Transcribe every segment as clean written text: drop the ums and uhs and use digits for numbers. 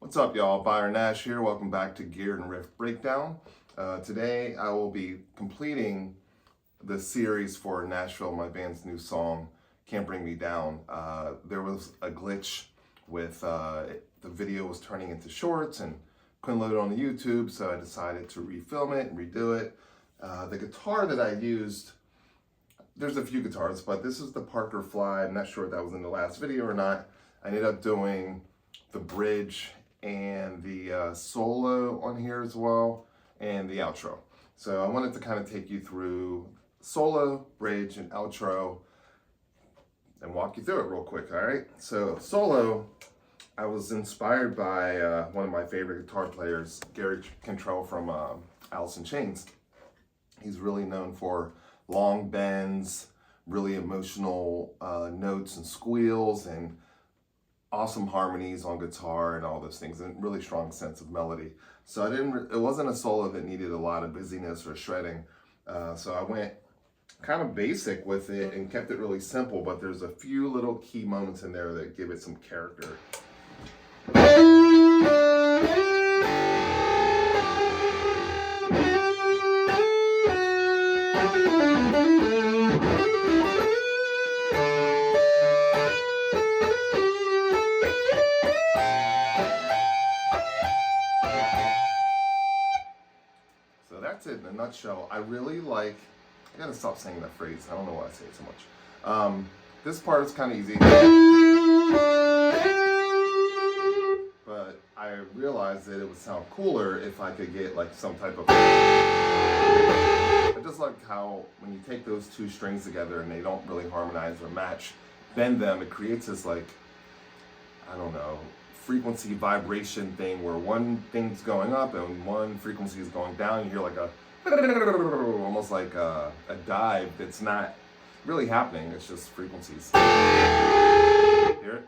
What's up, y'all? Byron Nash here. Welcome back to Gear and Riff Breakdown. Today I will be completing the series for Nashville, my band's new song, Can't Bring Me Down. There was a glitch with the video was turning into shorts and couldn't load it on the YouTube, so I decided to refilm it and redo it. The guitar that I used, there's a few guitars, but this is the Parker Fly. I'm not sure if that was in the last video or not. I ended up doing the bridge and the solo on here as well, and the outro. So I wanted to kind of take you through solo, bridge, and outro and walk you through it real quick, all right? So solo, I was inspired by one of my favorite guitar players, Gary Cantrell from Alice in Chains. He's really known for long bends, really emotional notes and squeals, and awesome harmonies on guitar and all those things, and really strong sense of melody. So it wasn't a solo that needed a lot of busyness or shredding. So I went kind of basic with it and kept it really simple, but there's a few little key moments in there that give it some character. So that's it in a nutshell. I really like, I gotta stop saying that phrase. I don't know why I say it so much. This part is kind of easy. But I realized that it would sound cooler if I could get like some type of... I just like how when you take those two strings together and they don't really harmonize or match, bend them, it creates this like, I don't know, frequency vibration thing where one thing's going up and one frequency is going down. You hear like a almost like a dive that's not really happening, it's just frequencies. Hear it?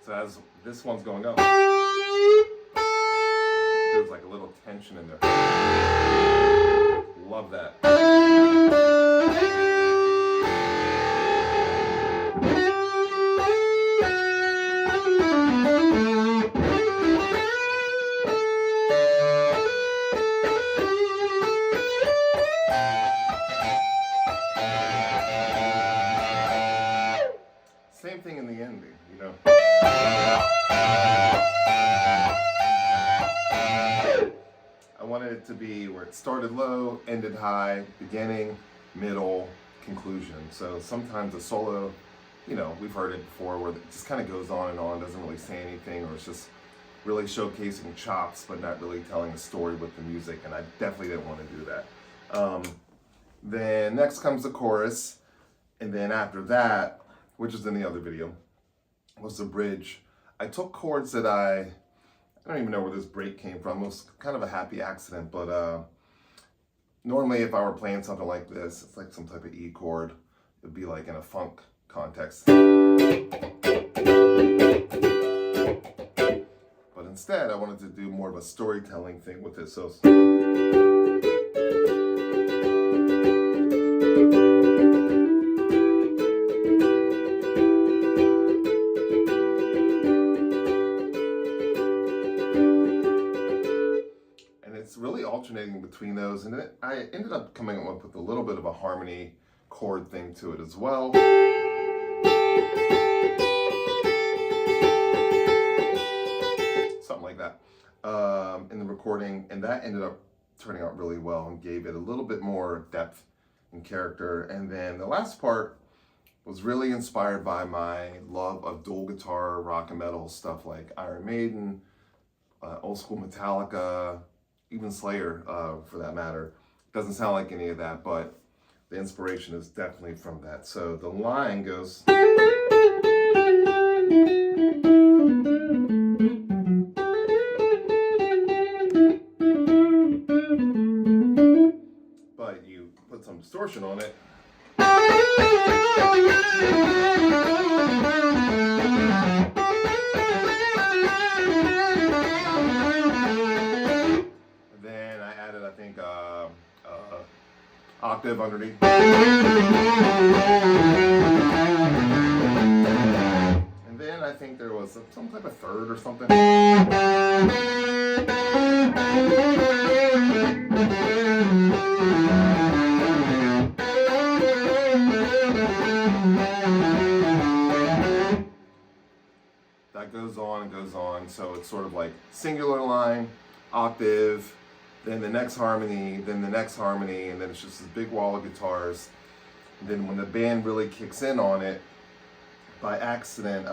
So as this one's going up, there's like a little tension in there. Love that. Same thing in the ending, you know. I wanted it to be where it started low, ended high, beginning, middle, conclusion. So sometimes a solo, you know, we've heard it before where it just kind of goes on and on, doesn't really say anything, or it's just really showcasing chops but not really telling a story with the music, and I definitely didn't want to do that. Then next comes the chorus, and then after that, which is in the other video, was the bridge. I took chords that I don't even know where this break came from. It was kind of a happy accident, but normally if I were playing something like this, it's like some type of E chord. It'd be like in a funk context. But instead, I wanted to do more of a storytelling thing with this. So it's really alternating between those, and I ended up coming up with a little bit of a harmony chord thing to it as well. Something like that in the recording, and that ended up turning out really well and gave it a little bit more depth and character. And then the last part was really inspired by my love of dual guitar, rock and metal stuff like Iron Maiden, old school Metallica, even Slayer, for that matter. Doesn't sound like any of that, but the inspiration is definitely from that. So the line goes... but you put some distortion on it. Then I added, I think, octave underneath. And then I think there was some type of third or something. That goes on and goes on, so it's sort of like singular line, octave, then the next harmony, then the next harmony, and then it's just this big wall of guitars. And then when the band really kicks in on it, by accident,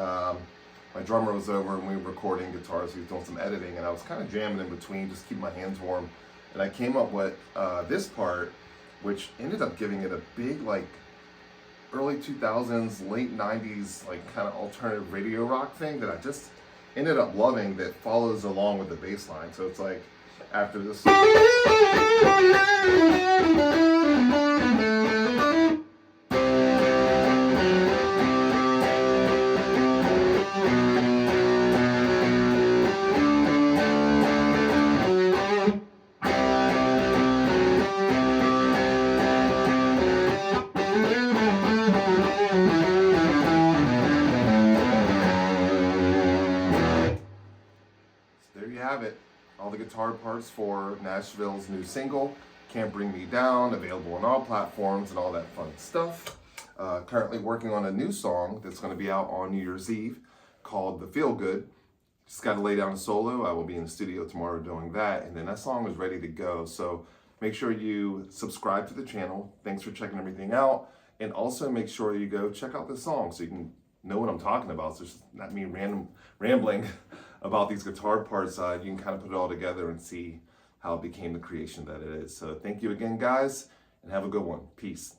my drummer was over and we were recording guitars. He was doing some editing, and I was kind of jamming in between, just keep my hands warm. And I came up with this part, which ended up giving it a big, like, early 2000s, late 90s, like, kind of alternative radio rock thing that I just ended up loving, that follows along with the bass line. So it's like, after this. There you have it. All the guitar parts for Nashville's new single, Can't Bring Me Down, available on all platforms and all that fun stuff. Currently working on a new song that's going to be out on New Year's Eve called The Feel Good. Just got to lay down a solo. I will be in the studio tomorrow doing that, and then that song is ready to go. So make sure you subscribe to the channel. Thanks for checking everything out. And also make sure you go check out this song so you can know what I'm talking about. So it's just not me rambling about these guitar parts. You can kind of put it all together and see how it became the creation that it is. So thank you again, guys, and have a good one. Peace.